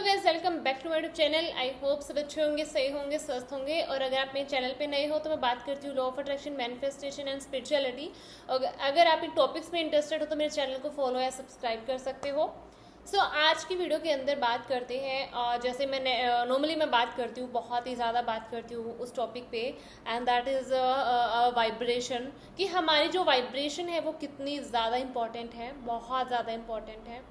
Hello guys, welcome back to my YouTube channel. I hope सब अच्छे होंगे, सही होंगे, स्वस्थ होंगे। और अगर आप मेरे चैनल पे नए हो तो मैं बात करती हूँ law of attraction, manifestation and spirituality. और अगर आप इन टॉपिक्स में इंटरेस्टेड हो तो मेरे चैनल को फॉलो या सब्सक्राइब कर सकते हो। आज की वीडियो के अंदर बात करते हैं, और जैसे मैंने नॉर्मली मैं बात करती हूँ, बहुत ही ज़्यादा बात करती हूँ उस टॉपिक पे, एंड दैट इज़ वाइब्रेशन। कि हमारी जो वाइब्रेशन है वो कितनी ज़्यादा इम्पॉर्टेंट है, बहुत ज़्यादा इम्पॉर्टेंट है,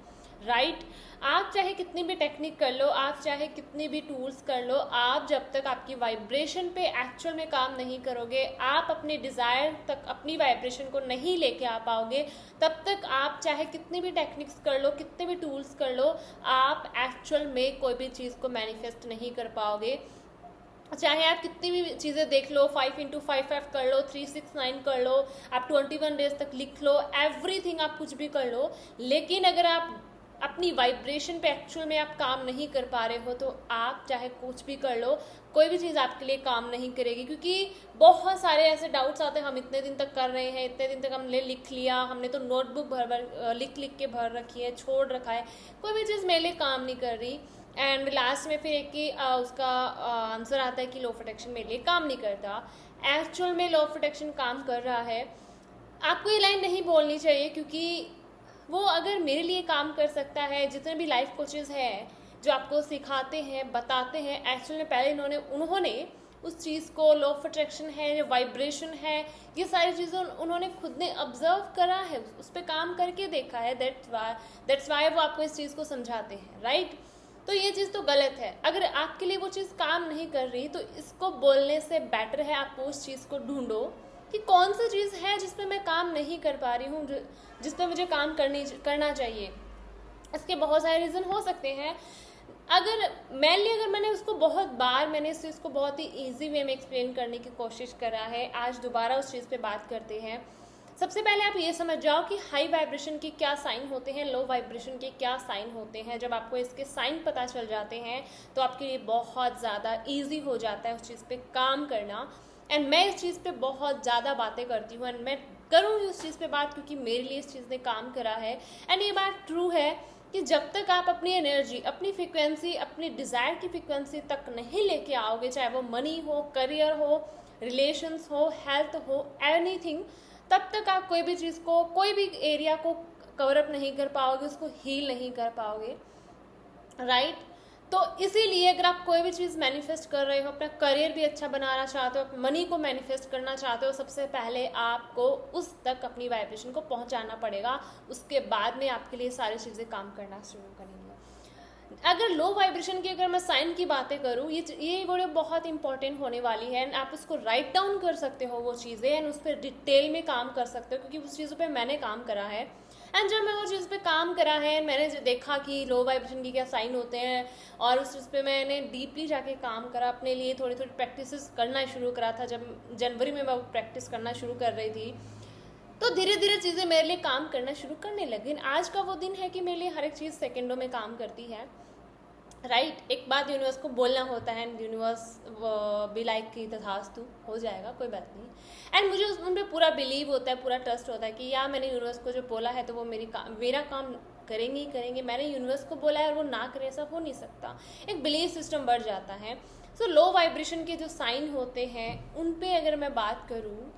राइट। आप चाहे कितनी भी टेक्निक कर लो, आप चाहे कितनी भी टूल्स कर लो, आप जब तक आपकी वाइब्रेशन पे एक्चुअल में काम नहीं करोगे, आप अपने डिज़ायर तक अपनी वाइब्रेशन को नहीं लेके आ पाओगे, तब तक आप चाहे कितनी भी टेक्निक्स कर लो, कितने भी टूल्स कर लो, आप एक्चुअल में कोई भी चीज़ को मैनिफेस्ट नहीं कर पाओगे। चाहे आप कितनी भी चीज़ें देख लो, 5x5 कर लो, 369 कर लो, आप 21 डेज तक लिख लो, एवरीथिंग आप कुछ भी कर लो, लेकिन अगर आप अपनी वाइब्रेशन पे एक्चुअल में आप काम नहीं कर पा रहे हो तो आप चाहे कुछ भी कर लो, कोई भी चीज़ आपके लिए काम नहीं करेगी। क्योंकि बहुत सारे ऐसे डाउट्स आते हैं, हम इतने दिन तक कर रहे हैं, इतने दिन तक हमने लिख लिया, हमने तो नोटबुक भर लिख लिख के भर रखी है, छोड़ रखा है, कोई भी चीज़ मेरे लिए काम नहीं कर रही। एंड लास्ट में फिर एक ही उसका आंसर आता है कि लॉ ऑफ अट्रैक्शन मेरे लिए काम नहीं करता। एक्चुअल में लॉ ऑफ अट्रैक्शन काम कर रहा है। आपको ये लाइन नहीं बोलनी चाहिए, क्योंकि वो अगर मेरे लिए काम कर सकता है, जितने भी लाइफ कोचेस हैं जो आपको सिखाते हैं, बताते हैं, एक्चुअल में पहले उन्होंने उस चीज़ को, लॉ ऑफ अट्रैक्शन है, वाइब्रेशन है, ये सारी चीज़ें उन्होंने खुद ने ऑब्जर्व करा है, उस पर काम करके देखा है। दैट्स वाई वो आपको इस चीज़ को समझाते हैं, राइट। तो ये चीज़ तो गलत है। अगर आपके लिए वो चीज़ काम नहीं कर रही तो इसको बोलने से बेटर है आप उस चीज़ को ढूंढो कि कौन सी चीज़ है जिसमें मैं काम नहीं कर पा रही हूँ, जिस पे मुझे काम करना चाहिए। इसके बहुत सारे रीज़न हो सकते हैं। अगर मैंने उसको बहुत बार, मैंने इस चीज़ को बहुत ही ईजी वे में एक्सप्लेन करने की कोशिश करा है, आज दोबारा उस चीज़ पे बात करते हैं। सबसे पहले आप ये समझ जाओ कि हाई वाइब्रेशन के क्या साइन होते हैं, लो वाइब्रेशन के क्या साइन होते हैं। जब आपको इसके साइन पता चल जाते हैं तो आपके लिए बहुत ज़्यादा ईजी हो जाता है उस चीज़ पे काम करना। एंड मैं इस चीज़ पे बहुत ज़्यादा बातें करती हूँ, एंड मैं करूँगी उस चीज़ पे बात, क्योंकि मेरे लिए इस चीज़ ने काम करा है। एंड ये बात ट्रू है कि जब तक आप अपनी एनर्जी, अपनी फ्रिक्वेंसी, अपनी डिज़ायर की फ्रिक्वेंसी तक नहीं लेके आओगे, चाहे वो मनी हो, करियर हो, रिलेशंस हो, हेल्थ हो, एनीथिंग, तब तक आप कोई भी चीज़ को, कोई भी एरिया को कवर अप नहीं कर पाओगे, उसको हील नहीं कर पाओगे, राइट। तो इसीलिए अगर आप कोई भी चीज़ मैनिफेस्ट कर रहे हो, अपना करियर भी अच्छा बनाना चाहते हो, मनी को मैनिफेस्ट करना चाहते हो, सबसे पहले आपको उस तक अपनी वाइब्रेशन को पहुंचाना पड़ेगा। उसके बाद में आपके लिए सारी चीज़ें काम करना शुरू करेंगे। अगर लो वाइब्रेशन की अगर मैं साइन की बातें करूँ, ये वीडियो बहुत इंपॉर्टेंट होने वाली है, एंड आप उसको राइट डाउन कर सकते हो वो चीज़ें, एंड उस पर डिटेल में काम कर सकते हो, क्योंकि उस चीज़ों पे मैंने काम करा है। एंड जब मैं वो चीज़ पे काम करा है, मैंने जो देखा कि लो वाइब्रेशन के क्या साइन होते हैं, और उस चीज़ पे मैंने डीपली जाके काम करा, अपने लिए थोड़ी थोड़ी प्रैक्टिस करना शुरू करा था। जब जनवरी में मैं वो प्रैक्टिस करना शुरू कर रही थी, तो धीरे धीरे चीज़ें मेरे लिए काम करना शुरू करने लगी। आज का वो दिन है कि मेरे लिए हर एक चीज़ सेकेंडों में काम करती है, राइट। एक बात यूनिवर्स को बोलना होता है, एंड यूनिवर्स बी लाइक की तथास्तु, हो जाएगा, कोई बात नहीं। एंड मुझे उन पर पूरा बिलीव होता है, पूरा ट्रस्ट होता है कि यार मैंने यूनिवर्स को जो बोला है तो वो मेरा काम करेंगे ही करेंगे। मैंने यूनिवर्स को बोला है और वो ना करे, ऐसा हो नहीं सकता। एक बिलीव सिस्टम बढ़ जाता है। सो लो वाइब्रेशन के जो साइन होते हैं उन पे अगर मैं बात करूँ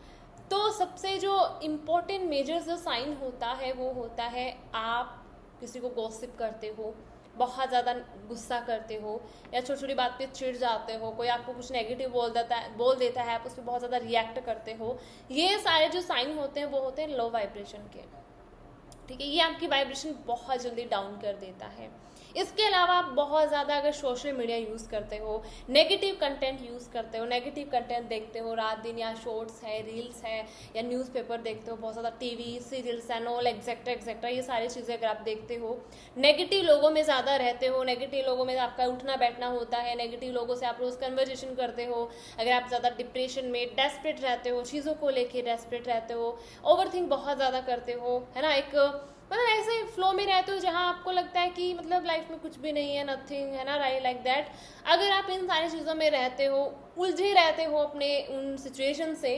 तो सबसे जो इम्पोर्टेंट मेजर जो साइन होता है वो होता है, आप किसी को गॉसिप करते हो, बहुत ज़्यादा गुस्सा करते हो, या छोटी छोटी बात पे चिढ़ जाते हो, कोई आपको कुछ नेगेटिव बोल देता है, आप उस पर बहुत ज़्यादा रिएक्ट करते हो। ये सारे जो साइन होते हैं वो होते हैं लो वाइब्रेशन के, ठीक है। ये आपकी वाइब्रेशन बहुत जल्दी डाउन कर देता है। इसके अलावा आप बहुत ज़्यादा अगर सोशल मीडिया यूज़ करते हो, नेगेटिव कंटेंट यूज़ करते हो, नेगेटिव कंटेंट देखते हो रात दिन, या शॉर्ट्स है, रील्स है, या न्यूज़पेपर देखते हो, बहुत ज़्यादा TV serials and all etcetera etcetera, ये सारी चीज़ें अगर आप देखते हो, नेगेटिव लोगों में ज़्यादा रहते हो, नेगेटिव लोगों में आपका उठना बैठना होता है, नेगेटिव लोगों से आप रोज़ कन्वर्जेशन करते हो, अगर आप ज़्यादा डिप्रेशन में डेस्परेट रहते हो, चीज़ों को लेके डेस्परेट रहते हो, ओवरथिंक बहुत ज़्यादा करते हो, है ना, एक मतलब ऐसे फ्लो में रहते हो जहाँ आपको लगता है कि मतलब लाइफ में कुछ भी नहीं है, नथिंग, है ना, राइट, लाइक दैट। अगर आप इन सारी चीज़ों में रहते हो, उलझे रहते हो अपने उन सिचुएशन से,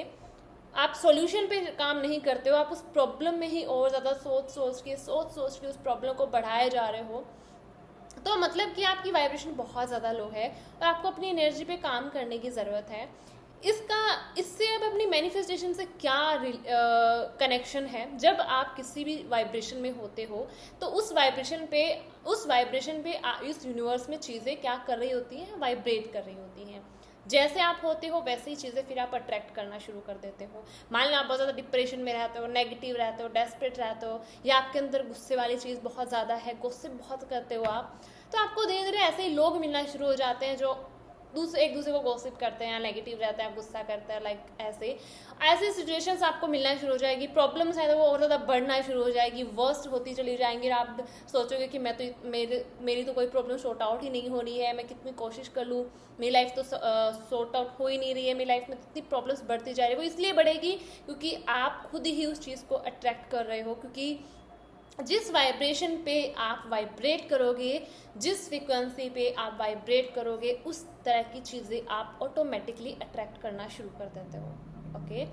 आप सॉल्यूशन पे काम नहीं करते हो, आप उस प्रॉब्लम में ही और ज़्यादा सोच सोच के उस प्रॉब्लम को बढ़ाए जा रहे हो, तो मतलब कि आपकी वाइब्रेशन बहुत ज़्यादा लो है और आपको अपनी एनर्जी पे काम करने की ज़रूरत है। इससे अब अपनी मैनिफेस्टेशन से क्या कनेक्शन है? जब आप किसी भी वाइब्रेशन में होते हो तो उस वाइब्रेशन पे इस यूनिवर्स में चीज़ें क्या कर रही होती हैं? वाइब्रेट कर रही होती हैं। जैसे आप होते हो वैसे ही चीज़ें फिर आप अट्रैक्ट करना शुरू कर देते हो। मान लो आप बहुत ज़्यादा डिप्रेशन में रहते हो, नेगेटिव रहते हो, डेस्परेट रहते हो, या आपके अंदर गुस्से वाली चीज़ बहुत ज़्यादा है, गुस्से बहुत करते हो आप, तो आपको धीरे धीरे ऐसे ही लोग मिलना शुरू हो जाते हैं जो एक दूसरे को गॉसिप करते हैं, नेगेटिव रहते हैं, गुस्सा करते हैं, लाइक ऐसे सिचुएशंस आपको मिलना शुरू हो जाएगी। प्रॉब्लम्स है तो वो और ज़्यादा बढ़ना शुरू हो जाएगी, वर्स्ट होती चली जाएंगी। आप सोचोगे कि मेरी तो कोई प्रॉब्लम सॉर्ट आउट ही नहीं हो रही है, मैं कितनी कोशिश कर लूँ, मेरी लाइफ तो सॉर्ट आउट हो ही नहीं रही है, मेरी लाइफ में कितनी प्रॉब्लम्स बढ़ती जा रही है। वो इसलिए बढ़ेगी क्योंकि आप खुद ही उस चीज़ को अट्रैक्ट कर रहे हो, क्योंकि जिस वाइब्रेशन पे आप वाइब्रेट करोगे, जिस फ्रिक्वेंसी पे आप वाइब्रेट करोगे, उस तरह की चीज़ें आप ऑटोमेटिकली अट्रैक्ट करना शुरू कर देते हो। ओके,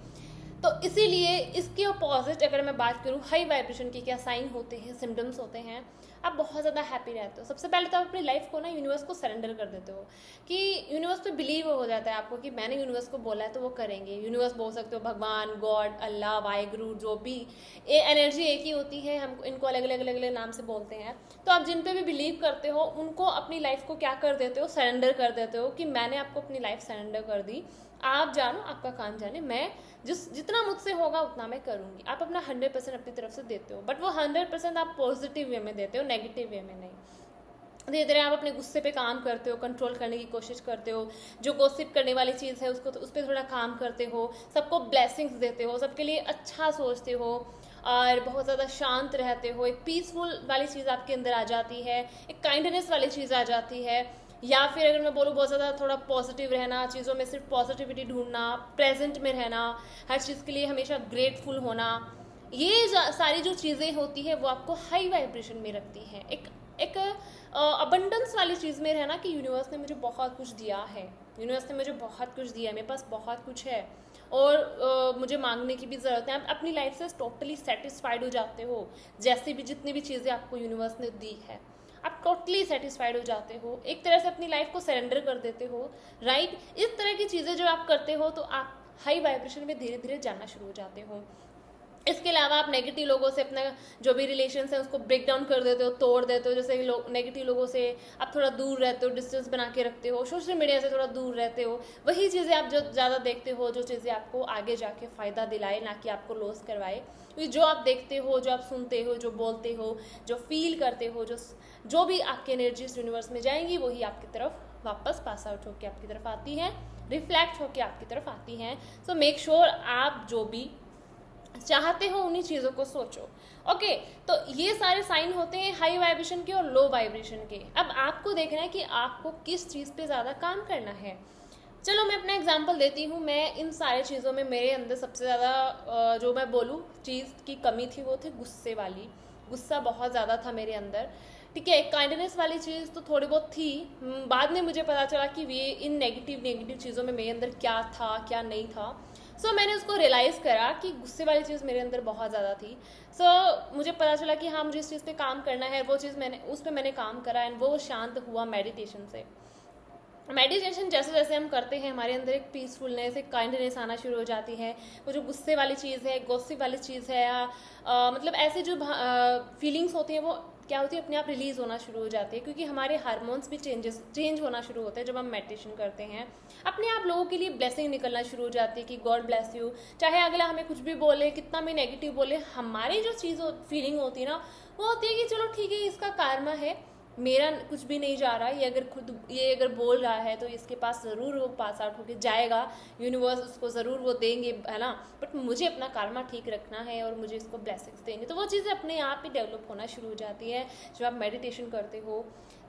तो इसीलिए इसके अपोजिट अगर मैं बात करूँ हाई वाइब्रेशन के क्या साइन होते हैं, सिम्टम्स होते हैं, आप बहुत ज़्यादा हैप्पी रहते हो। सबसे पहले तो आप अपनी लाइफ को ना यूनिवर्स को सरेंडर कर देते हो कि यूनिवर्स पे बिलीव हो जाता है आपको कि मैंने यूनिवर्स को बोला है तो वो करेंगे। यूनिवर्स बोल सकते हो, भगवान, गॉड, अल्लाह, वाहिगुरु, जो भी एनर्जी एक ही होती है, हम इनको अलग अलग नाम से बोलते हैं। तो आप जिन पे भी बिलीव करते हो उनको अपनी लाइफ को क्या कर देते हो, सरेंडर कर देते हो कि मैंने आपको अपनी लाइफ सरेंडर कर दी, आप जानो, आपका काम जाने, मैं जितना मुझसे होगा उतना मैं करूँगी। आप अपना 100% अपनी तरफ से देते हो, बट वो 100% आप पॉजिटिव वे में देते हो, नेगेटिव वे में नहीं। धीरे धीरे आप अपने गुस्से पे काम करते हो, कंट्रोल करने की कोशिश करते हो, जो गॉसिप करने वाली चीज़ है उसको उस पर थोड़ा काम करते हो, सबको ब्लेसिंग्स देते हो, सबके लिए अच्छा सोचते हो और बहुत ज़्यादा शांत रहते हो। एक पीसफुल वाली चीज़ आपके अंदर आ जाती है, एक काइंडनेस वाली चीज़ आ जाती है। या फिर अगर मैं बोलूँ बहुत ज़्यादा थोड़ा पॉजिटिव रहना, चीज़ों में सिर्फ पॉजिटिविटी ढूंढना, प्रेजेंट में रहना, हर चीज़ के लिए हमेशा ग्रेटफुल होना, ये सारी जो चीज़ें होती है वो आपको हाई वाइब्रेशन में रखती हैं। एक अबंडेंस वाली चीज़ में रहना कि यूनिवर्स ने मुझे बहुत कुछ दिया है, यूनिवर्स ने मुझे बहुत कुछ दिया है, मेरे पास बहुत कुछ है और मुझे मांगने की भी ज़रूरत है। आप अपनी लाइफ से टोटली सेटिस्फाइड हो जाते हो, जैसे भी जितनी भी चीज़ें आपको यूनिवर्स ने दी है आप टोटली सेटिस्फाइड हो जाते हो, एक तरह से अपनी लाइफ को सरेंडर कर देते हो, राइट। इस तरह की चीज़ें जो आप करते हो तो आप हाई वाइब्रेशन में धीरे धीरे जाना शुरू हो जाते हो। इसके अलावा आप नेगेटिव लोगों से अपना जो भी रिलेशन है उसको ब्रेक डाउन कर देते हो, तोड़ देते हो। जैसे नेगेटिव लोगों से आप थोड़ा दूर रहते हो, डिस्टेंस बना के रखते हो, सोशल मीडिया से थोड़ा दूर रहते हो। वही चीज़ें आप जो ज़्यादा देखते हो, जो चीज़ें आपको आगे जाके फ़ायदा दिलाए, ना कि आपको लॉस करवाए। क्योंकि जो आप देखते हो, जो आप सुनते हो, जो बोलते हो, जो फील करते हो, जो भी आपकी एनर्जीज यूनिवर्स में जाएंगी वही आपकी तरफ वापस पास आउट होकर आपकी तरफ आती हैं, रिफ्लेक्ट होकर आपकी तरफ आती हैं। सो मेक श्योर आप जो भी चाहते हो उन्हीं चीज़ों को सोचो। ओके, तो ये सारे साइन होते हैं हाई वाइब्रेशन के और लो वाइब्रेशन के। अब आपको देखना है कि आपको किस चीज़ पे ज़्यादा काम करना है। चलो मैं अपना एग्जांपल देती हूँ। मैं इन सारे चीज़ों में मेरे अंदर सबसे ज़्यादा जो मैं बोलूँ चीज़ की कमी थी वो थी गुस्से वाली। गुस्सा बहुत ज़्यादा था मेरे अंदर, ठीक है। काइंडनेस वाली चीज़ तो थोड़ी बहुत थी, बाद में मुझे पता चला कि ये इन नेगेटिव चीज़ों में मेरे अंदर क्या था क्या नहीं था। सो मैंने उसको रियलाइज़ करा कि गुस्से वाली चीज़ मेरे अंदर बहुत ज़्यादा थी। मुझे पता चला कि हाँ मुझे इस चीज़ पे काम करना है। वो चीज़ उस पर मैंने काम करा एंड वो शांत हुआ मेडिटेशन से। मेडिटेशन जैसे जैसे हम करते हैं हमारे अंदर एक पीसफुलनेस, एक काइंडनेस आना शुरू हो जाती है। वो जो गुस्से वाली चीज़ है, गॉसिप वाली चीज़ है, या मतलब ऐसे जो फीलिंग्स होती हैं वो क्या होती है, अपने आप रिलीज़ होना शुरू हो जाती है। क्योंकि हमारे हार्मोन्स भी चेंज होना शुरू होते हैं जब हम मेडिटेशन करते हैं। अपने आप लोगों के लिए ब्लेसिंग निकलना शुरू हो जाती है कि गॉड ब्लेस यू। चाहे अगला हमें कुछ भी बोले, कितना भी नेगेटिव बोले, हमारी जो चीज़ फीलिंग होती है ना वो होती है कि चलो ठीक है, इसका कार्मा है, मेरा कुछ भी नहीं जा रहा, ये अगर बोल रहा है तो इसके पास ज़रूर वो पास आउट होके जाएगा, यूनिवर्स उसको ज़रूर वो देंगे, है ना। बट मुझे अपना कार्मा ठीक रखना है और मुझे इसको ब्लेसिंग्स देंगे। तो वो चीज़ें अपने आप ही डेवलप होना शुरू हो जाती है जब आप मेडिटेशन करते हो।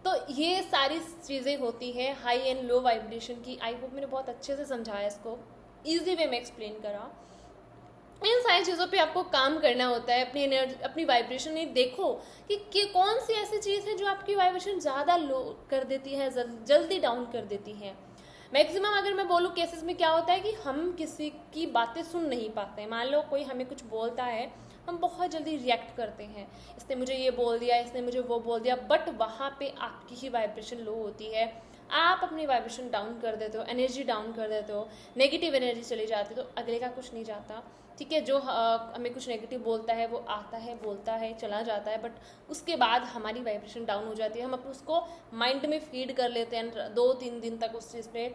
तो ये सारी चीज़ें होती हैं हाई एंड लो वाइब्रेशन की। आई होप मैंने बहुत अच्छे से समझाया, इसको ईजी वे में एक्सप्लेन करा। इन सारी चीज़ों पे आपको काम करना होता है, अपनी एनर्जी, अपनी वाइब्रेशन में देखो कि कौन सी ऐसी चीज़ है जो आपकी वाइब्रेशन ज़्यादा लो कर देती है, जल्दी डाउन कर देती है। मैक्सिमम अगर मैं बोलूँ केसेस में क्या होता है कि हम किसी की बातें सुन नहीं पाते हैं। मान लो कोई हमें कुछ बोलता है, हम बहुत जल्दी रिएक्ट करते हैं, इसने मुझे ये बोल दिया, इसने मुझे वो बोल दिया, बट वहाँ पे आपकी ही वाइब्रेशन लो होती है, आप अपनी वाइब्रेशन डाउन कर देते हो, एनर्जी डाउन कर देते हो, नेगेटिव एनर्जी चली जाती है, तो अगले का कुछ नहीं जाता, ठीक है। जो हमें कुछ नेगेटिव बोलता है वो आता है, बोलता है, चला जाता है, बट उसके बाद हमारी वाइब्रेशन डाउन हो जाती है, हम उसको माइंड में फीड कर लेते हैं, 2-3 दिन तक उस चीज़ पे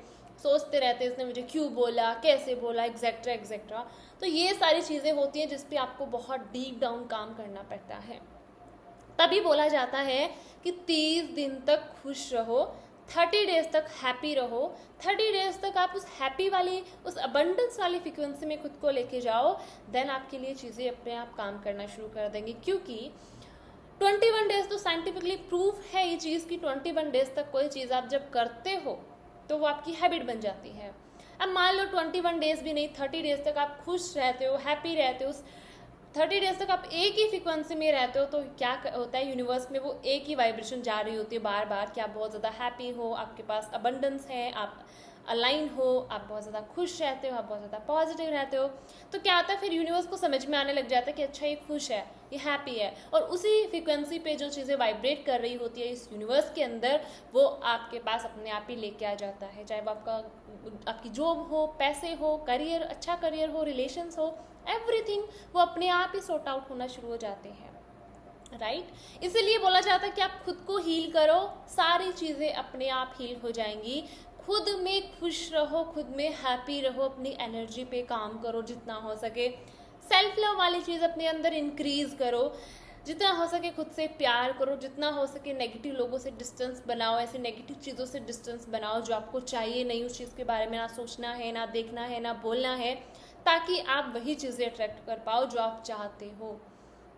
सोचते रहते हैं, इसने मुझे क्यों बोला, कैसे बोला, एग्जैक्ट्रा एग्जैक्ट्रा। तो ये सारी चीज़ें होती हैं जिस पे आपको बहुत डीप डाउन काम करना पड़ता है। तभी बोला जाता है कि 30 दिन तक खुश रहो, 30 डेज तक हैप्पी रहो, 30 डेज तक आप उस हैप्पी वाली, उस अबंडेंस वाली फ्रिक्वेंसी में खुद को लेके जाओ, देन आपके लिए चीज़ें अपने आप काम करना शुरू कर देंगी। क्योंकि 21 डेज तो साइंटिफिकली प्रूफ है ये चीज़ कि 21 डेज तक कोई चीज़ आप जब करते हो तो वो आपकी हैबिट बन जाती है। अब मान लो 21 डेज भी नहीं, 30 डेज तक आप खुश रहते हो, हैप्पी रहते हो, 30 डेज तक आप एक ही फ्रिक्वेंसी में रहते हो, तो क्या होता है, यूनिवर्स में वो एक ही वाइब्रेशन जा रही होती है बार बार कि आप बहुत ज़्यादा हैप्पी हो, आपके पास अबंडेंस है, आप अलाइन हो, आप बहुत ज़्यादा खुश रहते हो, आप बहुत ज़्यादा पॉजिटिव रहते हो। तो क्या होता है, फिर यूनिवर्स को समझ में आने लग जाता है कि अच्छा ये खुश है, ये हैप्पी है, और उसी फ्रिक्वेंसी पे जो चीज़ें वाइब्रेट कर रही होती है इस यूनिवर्स के अंदर, वो आपके पास अपने आप ही लेके आ जाता है। चाहे वो आपकी जॉब हो, पैसे हो, करियर, अच्छा करियर हो, रिलेशंस हो, एवरीथिंग वो अपने आप ही सॉर्ट आउट होना शुरू हो जाते हैं, राइट। इसीलिए बोला जाता है कि आप खुद को हील करो, सारी चीज़ें अपने आप हील हो जाएंगी। खुद में खुश रहो, खुद में हैप्पी रहो, अपनी एनर्जी पे काम करो जितना हो सके, सेल्फ लव वाली चीज़ अपने अंदर इंक्रीज करो, जितना हो सके खुद से प्यार करो, जितना हो सके नेगेटिव लोगों से डिस्टेंस बनाओ, ऐसे नेगेटिव चीज़ों से डिस्टेंस बनाओ जो आपको चाहिए नहीं, उस चीज़ के बारे में ना सोचना है, ना देखना है, ना बोलना है, ताकि आप वही चीज़ें अट्रैक्ट कर पाओ जो आप चाहते हो।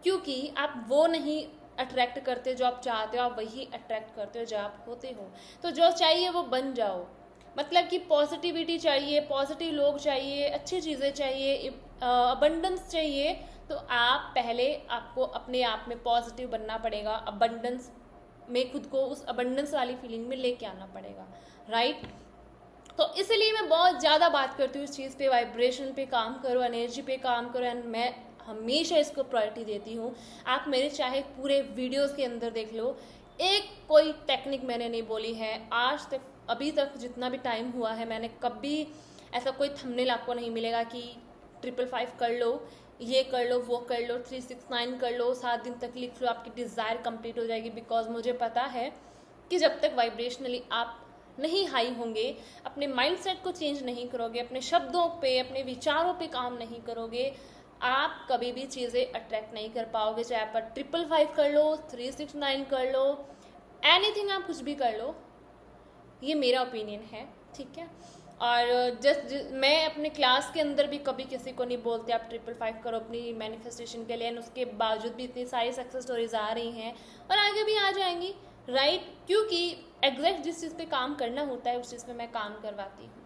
क्योंकि आप वो नहीं अट्रैक्ट करते जो आप चाहते हो, आप वही अट्रैक्ट करते हो जो आप होते हो। तो जो चाहिए वो बन जाओ, मतलब कि पॉजिटिविटी चाहिए, पॉजिटिव लोग चाहिए, अच्छी चीज़ें चाहिए, अबंडेंस चाहिए, तो आप पहले आपको अपने आप में पॉजिटिव बनना पड़ेगा, अबंडेंस में खुद को उस अबंडेंस वाली फीलिंग में लेके आना पड़ेगा, राइट। तो इसलिए मैं बहुत ज़्यादा बात करती हूँ इस चीज़ पे, वाइब्रेशन पे काम करो, एनर्जी पे काम करो, एंड मैं हमेशा इसको प्रायोरिटी देती हूँ। आप मेरे चाहे पूरे वीडियोस के अंदर देख लो, एक कोई टेक्निक मैंने नहीं बोली है आज तक, अभी तक जितना भी टाइम हुआ है, मैंने कभी ऐसा कोई थंबनेल आपको नहीं मिलेगा कि 555 कर लो, ये कर लो, वो कर लो, 369 कर लो, 7 दिन तक लिख लो, आपकी डिज़ायर कंप्लीट हो जाएगी। बिकॉज मुझे पता है कि जब तक वाइब्रेशनली आप नहीं हाई होंगे, अपने माइंडसेट को चेंज नहीं करोगे, अपने शब्दों पे, अपने विचारों पे काम नहीं करोगे, आप कभी भी चीज़ें अट्रैक्ट नहीं कर पाओगे। चाहे आप 555 कर लो, 369 कर लो, एनीथिंग आप कुछ भी कर लो, ये मेरा ओपिनियन है, ठीक है। और मैं अपने क्लास के अंदर भी कभी किसी को नहीं बोलते आप 555 करो अपनी मैनिफेस्टेशन के लिए, एंड उसके बावजूद भी इतनी सारी सक्सेस स्टोरीज आ रही हैं और आगे भी आ जाएंगी, राइट। क्योंकि एग्जैक्ट जिस चीज़ पे काम करना होता है उस चीज़ पे मैं काम करवाती हूँ,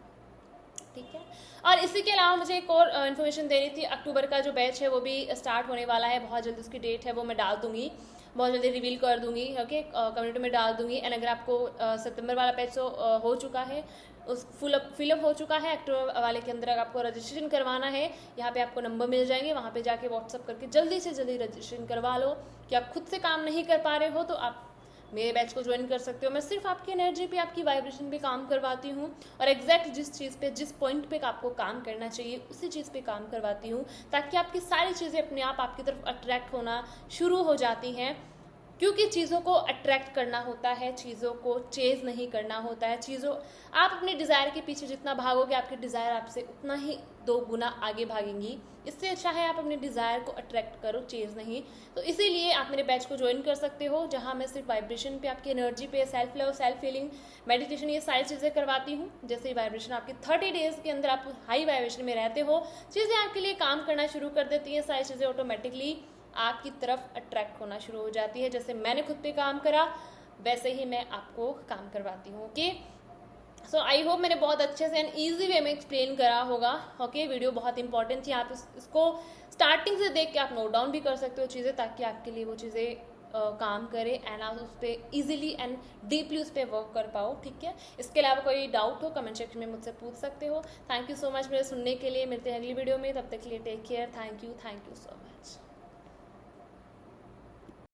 ठीक है। और इसी के अलावा मुझे एक और इन्फॉर्मेशन देनी थी, अक्टूबर का जो बैच है वो भी स्टार्ट होने वाला है, बहुत जल्दी उसकी डेट है वो मैं डाल दूंगी, बहुत जल्दी रिवील कर दूंगी, ओके, कम्युनिटी में डाल दूंगी। एंड अगर आपको सितंबर वाला बैच तो हो चुका है, उस फिलअप हो चुका है, अक्टूबर वाले के अंदर आपको रजिस्ट्रेशन करवाना है, यहाँ पे आपको नंबर मिल जाएंगे, वहाँ पे जाके व्हाट्सअप करके जल्दी से जल्दी रजिस्ट्रेशन करवा लो। कि आप खुद से काम नहीं कर पा रहे हो तो आप मेरे बैच को ज्वाइन कर सकते हो। मैं सिर्फ आपकी एनर्जी पे, आपकी वाइब्रेशन पे काम करवाती हूँ, और एग्जैक्ट जिस चीज़ पे, जिस पॉइंट पे आपको काम करना चाहिए उसी चीज़ पे काम करवाती हूँ, ताकि आपकी सारी चीज़ें अपने आप आपकी तरफ अट्रैक्ट होना शुरू हो जाती हैं। क्योंकि चीज़ों को अट्रैक्ट करना होता है, चीज़ों को चेज नहीं करना होता है। चीज़ों आप अपने डिज़ायर के पीछे जितना भागोगे, आपके डिज़ायर आपसे उतना ही 2 गुना आगे भागेंगी। इससे अच्छा है आप अपने डिज़ायर को अट्रैक्ट करो, चेज नहीं। तो इसीलिए आप मेरे बैच को ज्वाइन कर सकते हो, जहाँ मैं सिर्फ वाइब्रेशन पे, आपकी एनर्जी पे, self love, self feeling, meditation, ये सारी चीज़ें करवाती हूँ। जैसे ही वाइब्रेशन आपकी 30 डेज के अंदर आप हाई वाइब्रेशन में रहते हो, चीज़ें आपके लिए काम करना शुरू कर देती हैं, सारी चीज़ें ऑटोमेटिकली आपकी तरफ अट्रैक्ट होना शुरू हो जाती है। जैसे मैंने खुद पे काम करा वैसे ही मैं आपको काम करवाती हूँ, ओके। सो आई होप मैंने बहुत अच्छे से एंड ईजी वे में एक्सप्लेन करा होगा, ओके। वीडियो बहुत इंपॉर्टेंट थी, आप इसको स्टार्टिंग से देख के आप नोट डाउन भी कर सकते हो चीज़ें, ताकि आपके लिए वो चीज़ें काम करे एंड आप उस पर ईजिली एंड डीपली उस पर वर्क कर पाओ, ठीक है। इसके अलावा कोई डाउट हो कमेंट सेक्शन में मुझसे पूछ सकते हो। थैंक यू सो मच मेरे सुनने के लिए, मिलते हैं अगली वीडियो में, तब तक के लिए take care, thank you so much.